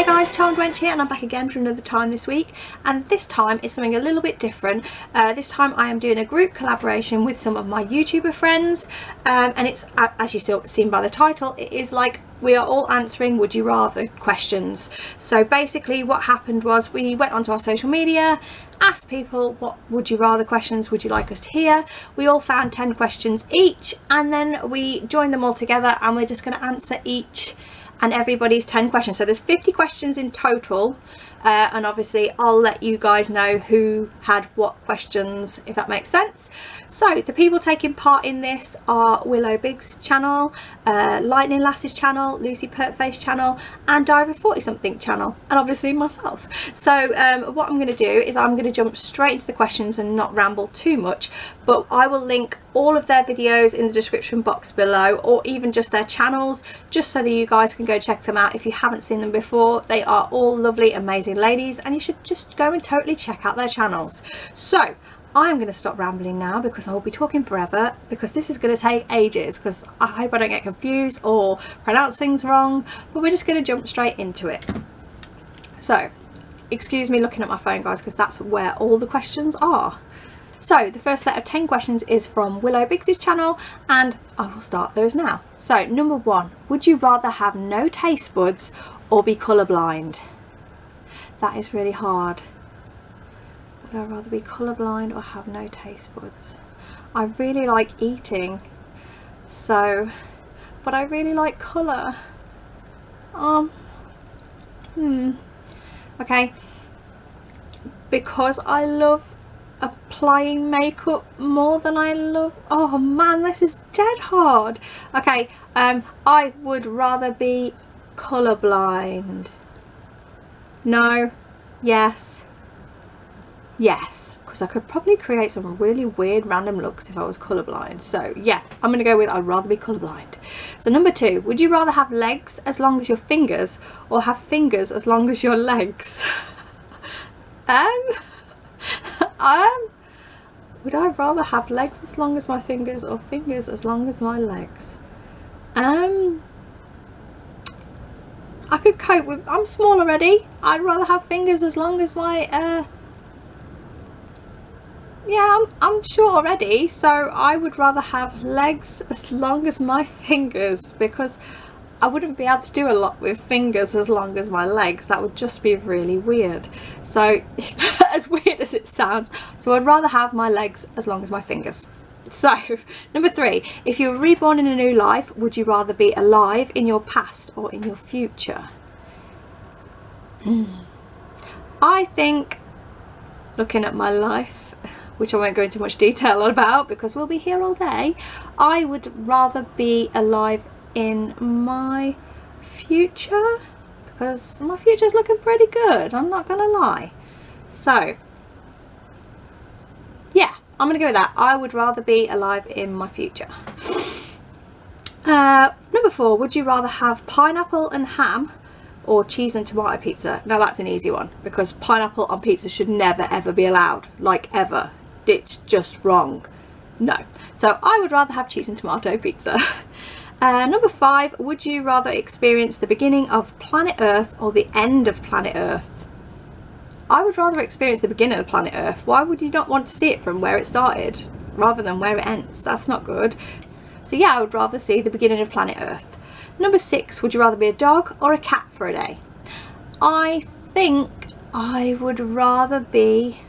Hey guys, Charmedwench here, and I'm back again for another time this week, and this time is something a little bit different. This time I am doing a group collaboration with some of my YouTuber friends, and it's, as you've seen by the title, it is like we are all answering would you rather questions. So basically what happened was we went onto our social media, asked people what would you rather questions would you like us to hear. We all found 10 questions each, and then we joined them all together, and we're just going to answer each and everybody's 10 questions. So there's 50 questions in total, and obviously I'll let you guys know who had what questions, if that makes sense. So the people taking part in this are Willow Big's channel, Lightning Lass's channel, Lucy Pertface channel, and Diver 40 something channel, and obviously myself. So what I'm going to do is I'm going to jump straight into the questions and not ramble too much, but I will link all of their videos in the description box below, or even just their channels, just so that you guys can go check them out if you haven't seen them before. They are all lovely, amazing ladies, and you should just go and totally check out their channels. So I'm going to stop rambling now, because I will be talking forever, because this is going to take ages, because I hope I don't get confused or pronounce things wrong, but we're just going to jump straight into it. So excuse me looking at my phone, guys, because that's where all the questions are. So the first set of 10 questions is from Willow Biggs' channel, and I will start those now. So number 1, would you rather have no taste buds or be colourblind? That is really hard. Would I rather be colourblind or have no taste buds? I really like eating, so, but I really like colour. Okay, because I love applying makeup more than I love, oh man, this is dead hard. Okay, I would rather be colourblind. No, yes, because I could probably create some really weird random looks if I was colourblind. So yeah, I'm gonna go with I'd rather be colourblind. So number 2, would you rather have legs as long as your fingers or have fingers as long as your legs? Would I rather have legs as long as my fingers or fingers as long as my legs? I could cope with, I'm small already. I'd rather have fingers as long as my, yeah, I'm short already, so I would rather have legs as long as my fingers, because I wouldn't be able to do a lot with fingers as long as my legs. That would just be really weird. So as weird as it sounds, so I'd rather have my legs as long as my fingers. So number 3, if you were reborn in a new life, would you rather be alive in your past or in your future? I think, looking at my life, which I won't go into much detail about because we'll be here all day, I would rather be alive in my future, because my future's looking pretty good, I'm not gonna lie. So yeah, I'm gonna go with that. I would rather be alive in my future. Number 4, would you rather have pineapple and ham or cheese and tomato pizza? Now that's an easy one, because pineapple on pizza should never ever be allowed, like ever. It's just wrong. No. So I would rather have cheese and tomato pizza. Number 5, would you rather experience the beginning of planet Earth or the end of planet Earth? I would rather experience the beginning of planet Earth. Why would you not want to see it from where it started rather than where it ends? That's not good. So yeah, I would rather see the beginning of planet Earth. Number 6, would you rather be a dog or a cat for a day? I think I would rather be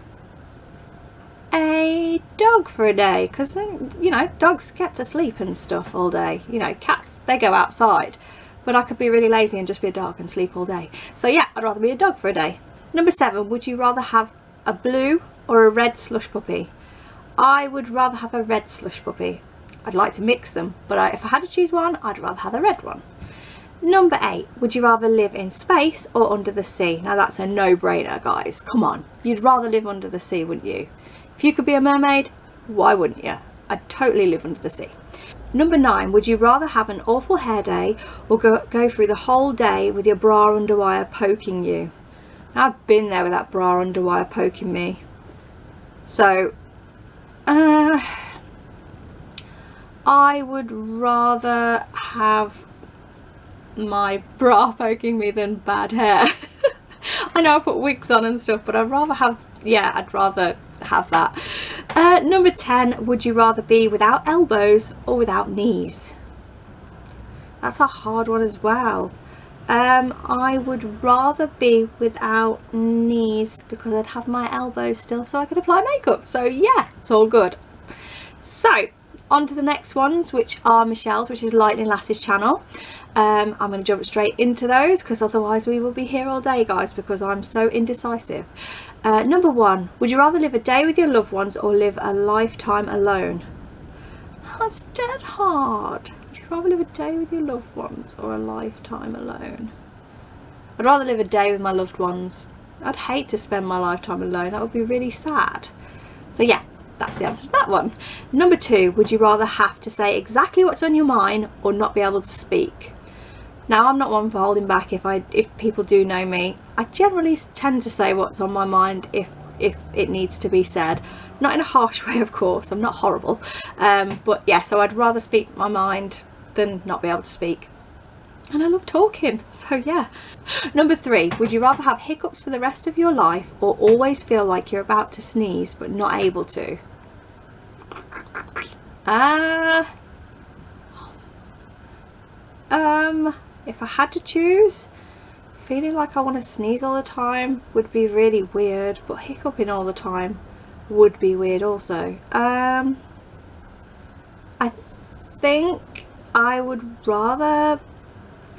a dog for a day, because you know, dogs get to sleep and stuff all day. You know, cats, they go outside, but I could be really lazy and just be a dog and sleep all day. So yeah, I'd rather be a dog for a day. Number 7, would you rather have a blue or a red slush puppy? I would rather have a red slush puppy. I'd like to mix them, but if I had to choose one, I'd rather have a red one. Number 8, would you rather live in space or under the sea? Now that's a no-brainer, guys, come on, you'd rather live under the sea, wouldn't you? If you could be a mermaid, why wouldn't you? I'd totally live under the sea. Number 9, would you rather have an awful hair day or go through the whole day with your bra underwire poking you? Now, I've been there with that bra underwire poking me. So, I would rather have my bra poking me than bad hair. I know I put wigs on and stuff, but I'd rather have, yeah, I'd rather have that. Number 10, would you rather be without elbows or without knees? That's a hard one as well. I would rather be without knees because I'd have my elbows still so I could apply makeup. So yeah, it's all good. So on to the next ones, which are Michelle's, which is Lightning Lass's channel. I'm going to jump straight into those because otherwise we will be here all day, guys, because I'm so indecisive. Number 1, would you rather live a day with your loved ones or live a lifetime alone? That's dead hard. Would you rather live a day with your loved ones or a lifetime alone? I'd rather live a day with my loved ones. I'd hate to spend my lifetime alone. That would be really sad. So yeah, that's the answer to that one. Number 2, would you rather have to say exactly what's on your mind or not be able to speak? Now, I'm not one for holding back. If people do know me, I generally tend to say what's on my mind if it needs to be said. Not in a harsh way, of course. I'm not horrible. But yeah, so I'd rather speak my mind than not be able to speak. And I love talking, so yeah. Number 3, would you rather have hiccups for the rest of your life or always feel like you're about to sneeze but not able to? If I had to choose, feeling like I want to sneeze all the time would be really weird, but hiccuping all the time would be weird also. I think I would rather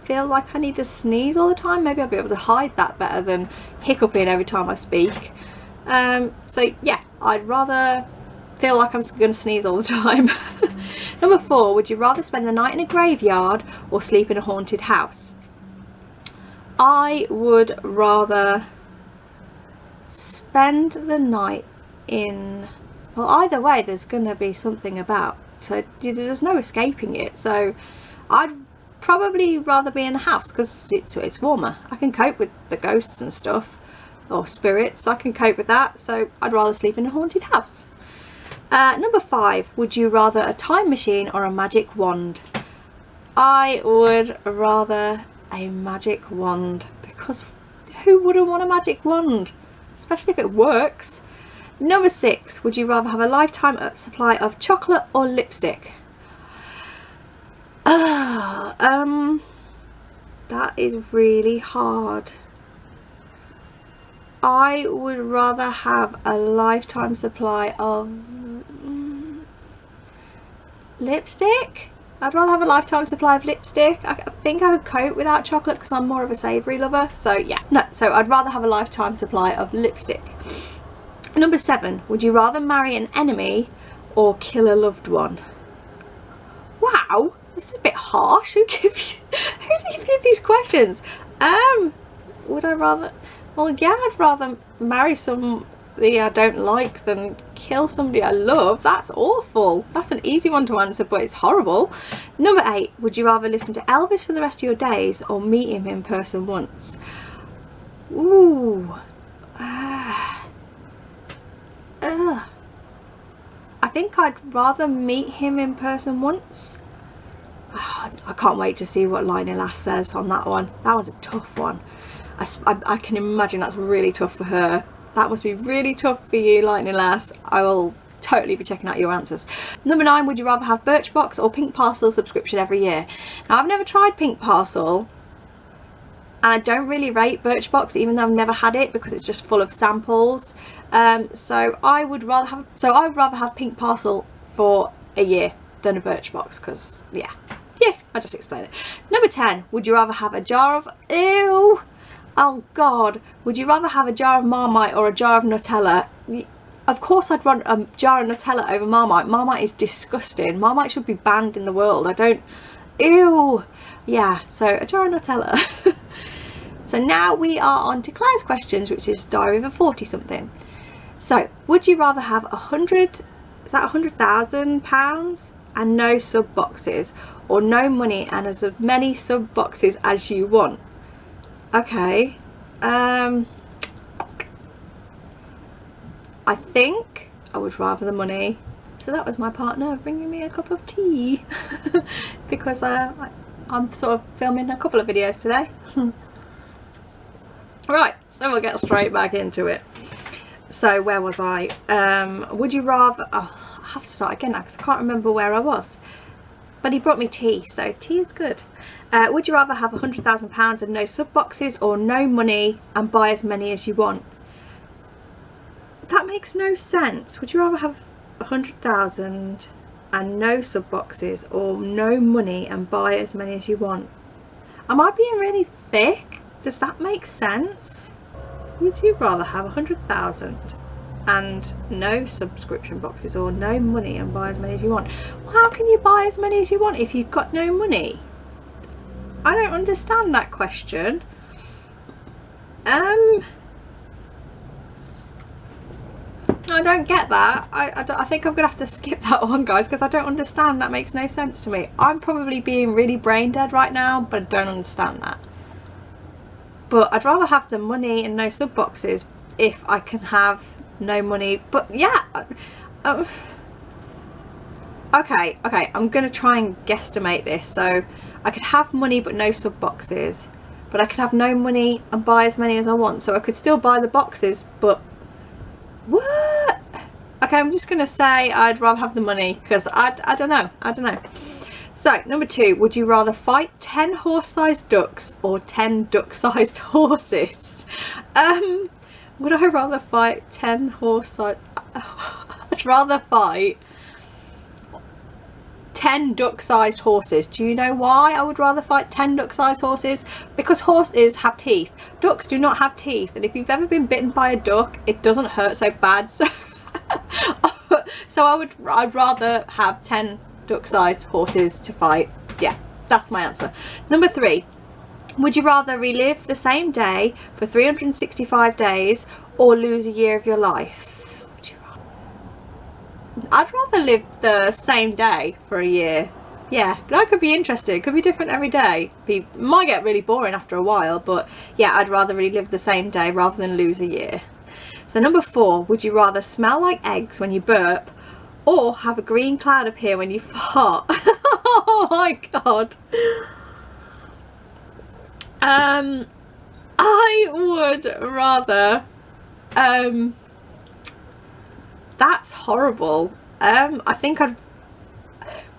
feel like I need to sneeze all the time. Maybe I'll be able to hide that better than hiccuping every time I speak. So yeah, I'd rather feel like I'm going to sneeze all the time. Number 4, would you rather spend the night in a graveyard or sleep in a haunted house? I would rather spend the night in, well, either way there's going to be something about, so there's no escaping it. So I'd probably rather be in a house because it's warmer. I can cope with the ghosts and stuff, or spirits. I can cope with that, so I'd rather sleep in a haunted house. Number 5, would you rather a time machine or a magic wand? I would rather a magic wand, because who wouldn't want a magic wand, especially if it works. Number 6, would you rather have a lifetime supply of chocolate or lipstick? That is really hard. I would rather have a lifetime supply of lipstick. I'd rather have a lifetime supply of lipstick. I think I could cope without chocolate because I'm more of a savoury lover. So yeah, no, so I'd rather have a lifetime supply of lipstick. Number 7, would you rather marry an enemy or kill a loved one? Wow, this is a bit harsh. Who do you give these questions? Would I rather, well yeah, I'd rather marry somebody I don't like than kill somebody I love. That's awful. That's an easy one to answer, but it's horrible. Number 8, would you rather listen to Elvis for the rest of your days or meet him in person once? Ooh. I think I'd rather meet him in person once. I can't wait to see what Lightning Lass says on that one. That one's a tough one. I can imagine that's really tough for her. That must be really tough for you, Lightning Lass. I will totally be checking out your answers. Number 9, would you rather have Birchbox or Pink Parcel subscription every year? Now, I've never tried Pink Parcel, and I don't really rate Birchbox, even though I've never had it, because it's just full of samples. So I would rather have Pink Parcel for a year than a Birchbox, because yeah, I'll just explain it. Number 10, would you rather have a jar of, ew, oh god, would you rather have a jar of Marmite or a jar of Nutella? Of course I'd want a jar of Nutella over Marmite. Marmite is disgusting. Marmite should be banned in the world. Ew. Yeah, so a jar of Nutella. So now we are on to Claire's questions, which is Diary of a 40-something. So, would you rather have £100,000 and no sub boxes, or no money and as many sub boxes as you want? Okay. I think I would rather the money. So that was my partner bringing me a cup of tea because I'm sort of filming a couple of videos today. Right, so we'll get straight back into it. So where was I? Would you rather, oh, I have to start again now because I can't remember where I was. But he brought me tea, so tea is good. Would you rather have £100,000 and no sub boxes, or no money and buy as many as you want? That makes no sense. Would you rather have 100,000 and no sub boxes, or no money and buy as many as you want? Am I being really thick? Does that make sense? Would you rather have 100,000 and no subscription boxes, or no money and buy as many as you want? Well, how can you buy as many as you want if you've got no money? I don't understand that question. I don't get that. I think I'm gonna have to skip that one, guys, because I don't understand. That makes no sense to me. I'm probably being really brain dead right now, but I don't understand that. But I'd rather have the money and no sub boxes if I can have no money. But yeah, okay, I'm gonna try and guesstimate this. So I could have money but no sub boxes, but I could have no money and buy as many as I want. So I could still buy the boxes, but what? Okay, I'm just gonna say I'd rather have the money, because I don't know. So number 2, would you rather fight 10 horse-sized ducks or 10 duck-sized horses? Would I rather fight 10 horse-sized... I'd rather fight 10 duck-sized horses. Do you know why I would rather fight 10 duck-sized horses? Because horses have teeth. Ducks do not have teeth, and if you've ever been bitten by a duck, it doesn't hurt so bad. So I'd rather have 10 duck-sized horses to fight. Yeah, that's my answer. Number 3, would you rather relive the same day for 365 days or lose a year of your life? Would you rather? I'd rather live the same day for a year. Yeah, that could be interesting. It could be different every day. Might get really boring after a while, but yeah, I'd rather relive the same day rather than lose a year. So number 4, would you rather smell like eggs when you burp, or have a green cloud appear when you fart? Oh my god. I would rather, that's horrible. I think I'd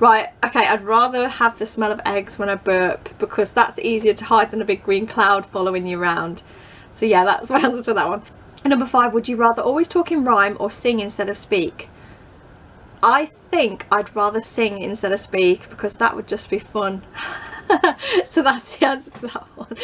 rather have the smell of eggs when I burp, because that's easier to hide than a big green cloud following you around. So yeah, that's my answer to that one. And number 5, would you rather always talk in rhyme or sing instead of speak? I think I'd rather sing instead of speak, because that would just be fun. So that's the answer to that one.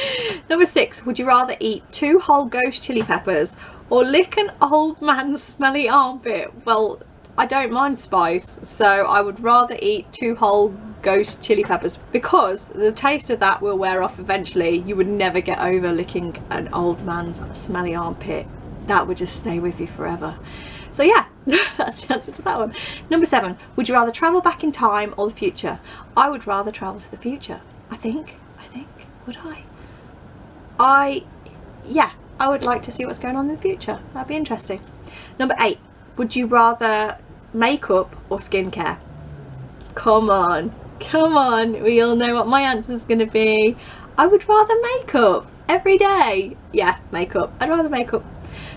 Number 6, would you rather eat 2 whole ghost chili peppers or lick an old man's smelly armpit? Well, I don't mind spice, so I would rather eat 2 whole ghost chili peppers, because the taste of that will wear off eventually. You would never get over licking an old man's smelly armpit. That would just stay with you forever. So yeah, that's the answer to that one. Number 7, would you rather travel back in time or the future? I would rather travel to the future. I think, would I? Yeah, I would like to see what's going on in the future. That'd be interesting. Number 8, would you rather makeup or skincare? Come on, we all know what my answer is going to be. I would rather makeup every day. Yeah, makeup. I'd rather makeup.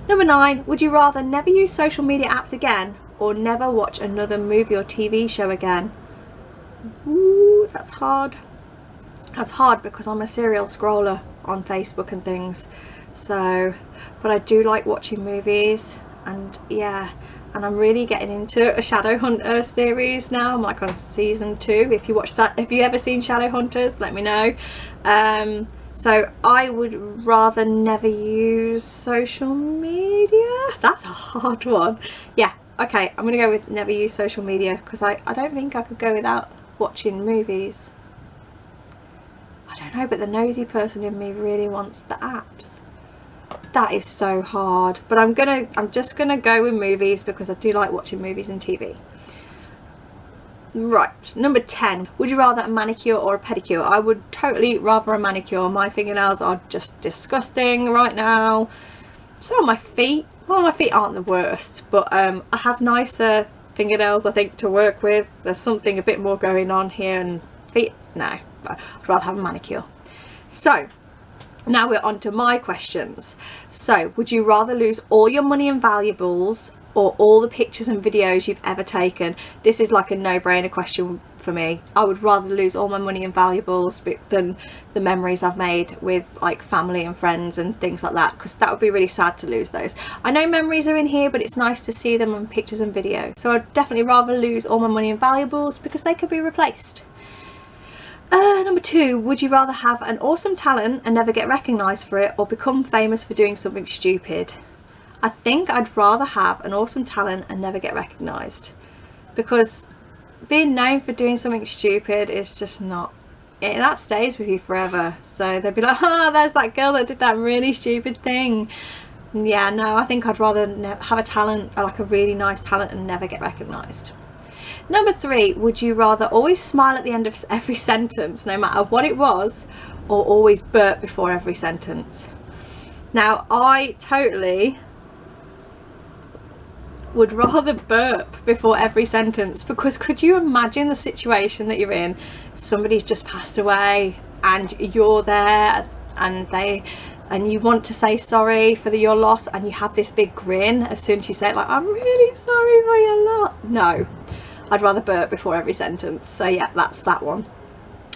Number 9, would you rather never use social media apps again, or never watch another movie or TV show again? Ooh, that's hard. That's hard because I'm a serial scroller on Facebook and things. So, but I do like watching movies, and yeah, and I'm really getting into a Shadowhunter series now. I'm like on season 2. If you watch that, if you ever seen Shadowhunters, let me know. So I would rather never use social media. That's a hard one. Yeah, okay, I'm gonna go with never use social media, because I don't think I could go without watching movies. I don't know, but the nosy person in me really wants the apps. That is so hard, but I'm just gonna go with movies, because I do like watching movies and TV. Right, number 10, would you rather a manicure or a pedicure? I would totally rather a manicure. My fingernails are just disgusting right now. So are my feet. Well, my feet aren't the worst, but I have nicer fingernails, I think, to work with. There's something a bit more going on here, and feet, no, but I'd rather have a manicure. So now we're on to my questions. So would you rather lose all your money and valuables or all the pictures and videos you've ever taken? This is like a no-brainer question for me. I would rather lose all my money and valuables than the memories I've made with like family and friends and things like that, because that would be really sad to lose those. I know memories are in here, but it's nice to see them on pictures and video. So I'd definitely rather lose all my money and valuables because they could be replaced. Number 2, would you rather have an awesome talent and never get recognised for it, or become famous for doing something stupid? I think I'd rather have an awesome talent and never get recognised, because being known for doing something stupid is just not, that stays with you forever. So they'd be like, oh, there's that girl that did that really stupid thing. And yeah, no, I think I'd rather have a talent, like a really nice talent, and never get recognised. Number 3, would you rather always smile at the end of every sentence, no matter what it was, or always burp before every sentence? Now, I totally would rather burp before every sentence, because could you imagine the situation that you're in? Somebody's just passed away and you're there, and you want to say sorry for your loss, and you have this big grin as soon as you say it, like, I'm really sorry for your loss. No, I'd rather burp before every sentence. So yeah, that's that one.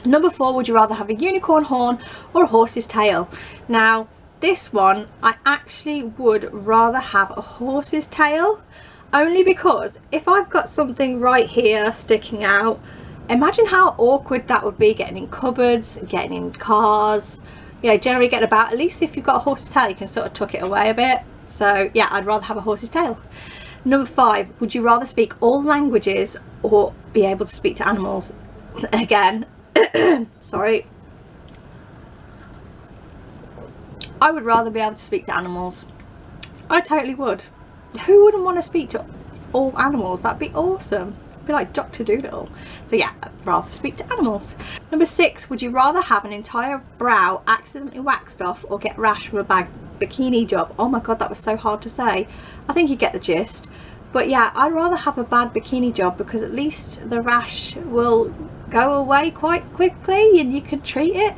Number 4, would you rather have a unicorn horn or a horse's tail? Now this one, I actually would rather have a horse's tail, only because if I've got something right here sticking out, imagine how awkward that would be getting in cupboards, getting in cars, you know, generally getting about. At least if you've got a horse's tail, you can sort of tuck it away a bit. So yeah, I'd rather have a horse's tail. Number 5, would you rather speak all languages or be able to speak to animals? Again, sorry. I would rather be able to speak to animals. I totally would. Who wouldn't want to speak to all animals? That'd be awesome. It'd be like Dr. Doodle. So yeah, I'd rather speak to animals. Number 6, would you rather have an entire brow accidentally waxed off or get rash from a bikini job? Oh my god, that was so hard to say. I think you get the gist. But yeah, I'd rather have a bad bikini job, because at least the rash will go away quite quickly and you can treat it.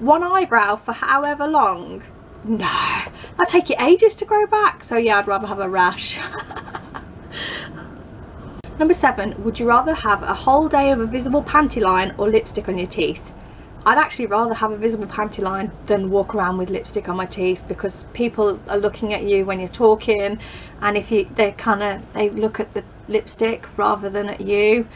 One eyebrow for however long? No, that'll take you ages to grow back. So yeah, I'd rather have a rash. Number 7, would you rather have a whole day of a visible panty line or lipstick on your teeth? I'd actually rather have a visible panty line than walk around with lipstick on my teeth, because people are looking at you when you're talking, and if they look at the lipstick rather than at you.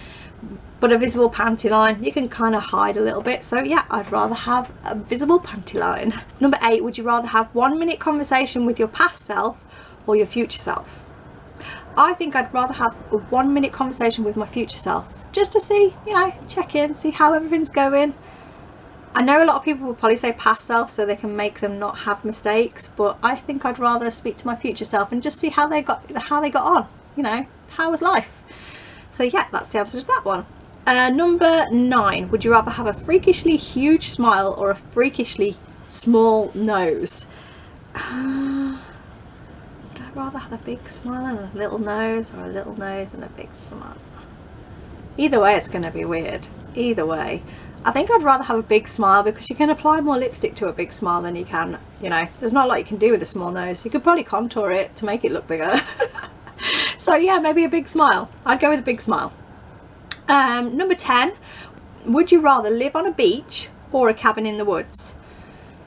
But a visible panty line, you can kind of hide a little bit. So yeah, I'd rather have a visible panty line. Number 8, would you rather have 1-minute conversation with your past self or your future self? I think I'd rather have a 1-minute conversation with my future self, just to see, you know, check in, see how everything's going. I know a lot of people will probably say past self so they can make them not have mistakes, but I think I'd rather speak to my future self and just see how they got on, you know, how was life. So yeah, that's the answer to that one. Number 9, would you rather have a freakishly huge smile or a freakishly small nose? Would I rather have a big smile and a little nose, or a little nose and a big smile? Either way, it's going to be weird. Either way. I think I'd rather have a big smile, because you can apply more lipstick to a big smile than you can, you know, there's not a lot you can do with a small nose. You could probably contour it to make it look bigger. So yeah, maybe a big smile. I'd go with a big smile. Number 10, would you rather live on a beach or a cabin in the woods?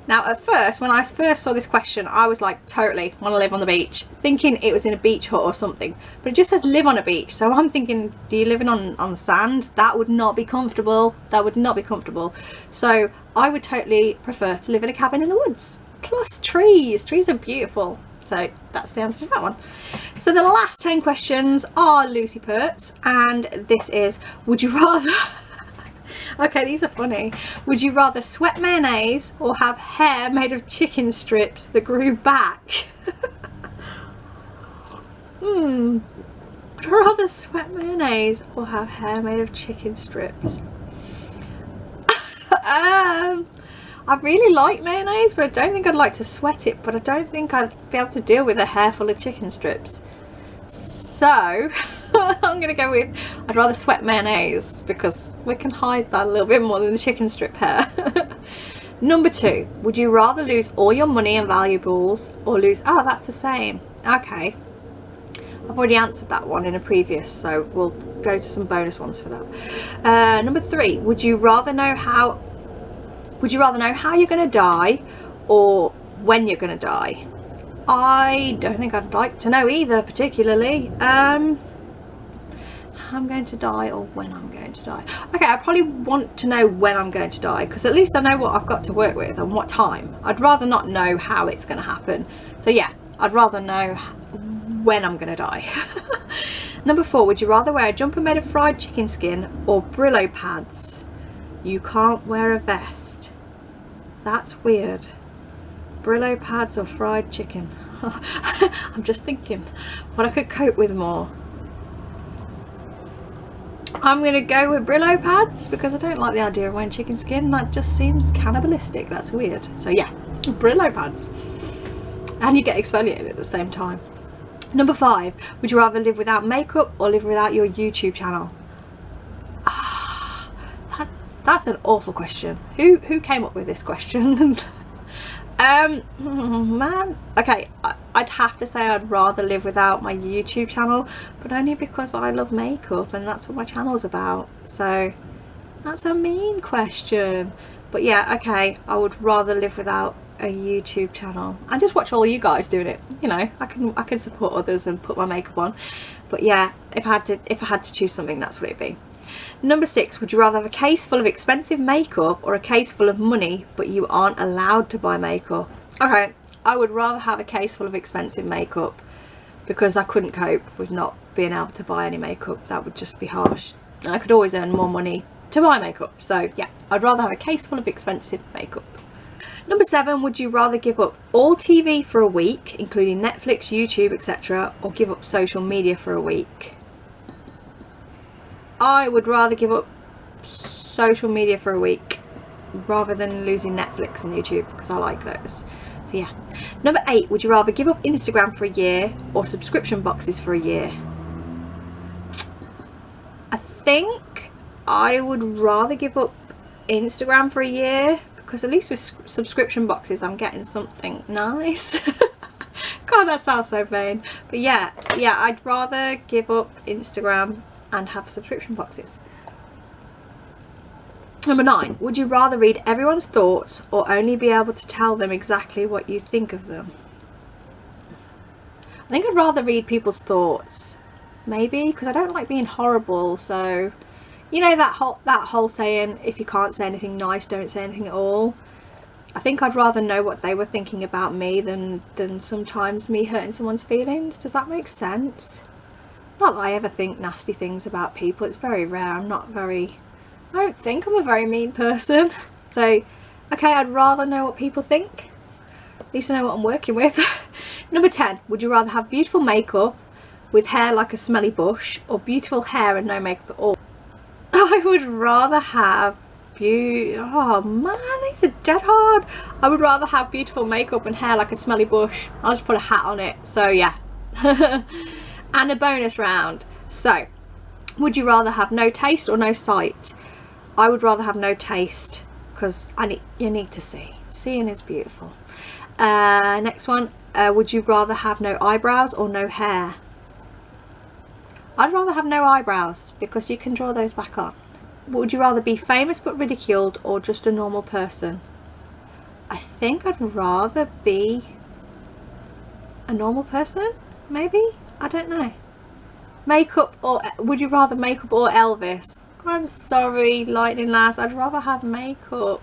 Now at first, when I first saw this question, I was like, totally want to live on the beach, thinking it was in a beach hut or something, but it just says live on a beach. So I'm thinking, do you live on sand? That would not be comfortable. That would not be comfortable. So I would totally prefer to live in a cabin in the woods. Plus trees are beautiful. So that's the answer to that one. So the last 10 questions are Lucy Perts, and this is, would you rather okay, these are funny. Would you rather sweat mayonnaise or have hair made of chicken strips that grew back? Would I rather sweat mayonnaise or have hair made of chicken strips? I really like mayonnaise, but I don't think I'd like to sweat it, but I don't think I'd be able to deal with a hair full of chicken strips. So I'm gonna go with I'd rather sweat mayonnaise, because we can hide that a little bit more than the chicken strip hair. Number 2, would you rather lose all your money and valuables or lose, oh, that's the same. Okay, I've already answered that one in a previous, so we'll go to some bonus ones for that. Number 3, would you rather know how you're gonna die or when you're gonna die? I don't think I'd like to know either particularly. I'm going to die or when I'm going to die. Okay, I probably want to know when I'm going to die, because at least I know what I've got to work with and what time. I'd rather not know how it's going to happen. So yeah, I'd rather know when I'm going to die. Number 4, would you rather wear a jumper made of fried chicken skin or Brillo pads? You can't wear a vest. That's weird. Brillo pads or fried chicken? I'm just thinking what I could cope with more. I'm going to go with Brillo pads, because I don't like the idea of wearing chicken skin. That just seems cannibalistic. That's weird. So yeah, Brillo pads. And you get exfoliated at the same time. Number 5, would you rather live without makeup or live without your YouTube channel? That's an awful question. Who came up with this question? Man, okay, I'd have to say I'd rather live without my YouTube channel, but only because I love makeup and that's what my channel's about. So that's a mean question, but yeah, okay, I would rather live without a YouTube channel and just watch all you guys doing it. You know, I can support others and put my makeup on, but yeah, if I had to choose something, that's what it'd be. Number 6, would you rather have a case full of expensive makeup or a case full of money but you aren't allowed to buy makeup? Okay, I would rather have a case full of expensive makeup, because I couldn't cope with not being able to buy any makeup. That would just be harsh, and I could always earn more money to buy makeup. So yeah, I'd rather have a case full of expensive makeup. Number 7, would you rather give up all TV for a week, including Netflix, YouTube, etc., or give up social media for a week? I would rather give up social media for a week rather than losing Netflix and YouTube, because I like those. So yeah. Number 8, would you rather give up Instagram for a year or subscription boxes for a year? I think I would rather give up Instagram for a year, because at least with subscription boxes I'm getting something nice. God, that sounds so vain. But yeah, I'd rather give up Instagram and have subscription boxes. Number 9, would you rather read everyone's thoughts or only be able to tell them exactly what you think of them? I think I'd rather read people's thoughts, maybe, because I don't like being horrible. So you know that whole saying, if you can't say anything nice, don't say anything at all. I think I'd rather know what they were thinking about me than sometimes me hurting someone's feelings. Does that make sense? Not that I ever think nasty things about people, it's very rare. I don't think I'm a very mean person. So, okay, I'd rather know what people think. At least I know what I'm working with. Number 10, would you rather have beautiful makeup with hair like a smelly bush, or beautiful hair and no makeup at all? I would rather have oh man, these are dead hard. I would rather have beautiful makeup and hair like a smelly bush. I'll just put a hat on it. So yeah. And a bonus round. So, would you rather have no taste or no sight? I would rather have no taste, because you need to see. Seeing is beautiful. Next one, would you rather have no eyebrows or no hair? I'd rather have no eyebrows, because you can draw those back on. Would you rather be famous but ridiculed or just a normal person? I think I'd rather be a normal person, maybe? I don't know. Makeup, or would you rather makeup or Elvis? I'm sorry, Lightning Lass, I'd rather have makeup.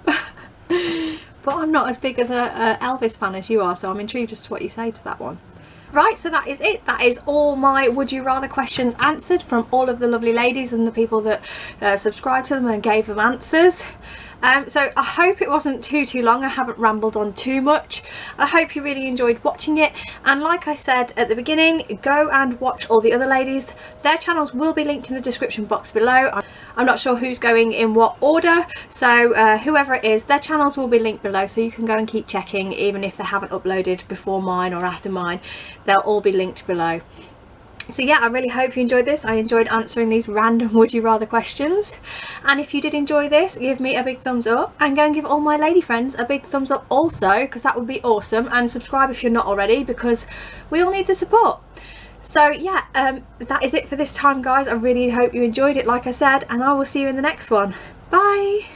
But I'm not as big as a Elvis fan as you are, so I'm intrigued as to what you say to that one. Right, so that is it. That is all my would you rather questions answered from all of the lovely ladies and the people that subscribed to them and gave them answers. So I hope it wasn't too long. I haven't rambled on too much. I hope you really enjoyed watching it, and like I said at the beginning, go and watch all the other ladies. Their channels will be linked in the description box below. I'm not sure who's going in what order, so whoever it is, their channels will be linked below, so you can go and keep checking. Even if they haven't uploaded before mine or after mine, they'll all be linked below. So yeah, I really hope you enjoyed this. I enjoyed answering these random would you rather questions, and if you did enjoy this, give me a big thumbs up and go and give all my lady friends a big thumbs up also, because that would be awesome, and subscribe if you're not already, because we all need the support. So yeah, that is it for this time guys. I really hope you enjoyed it like I said, and I will see you in the next one. Bye.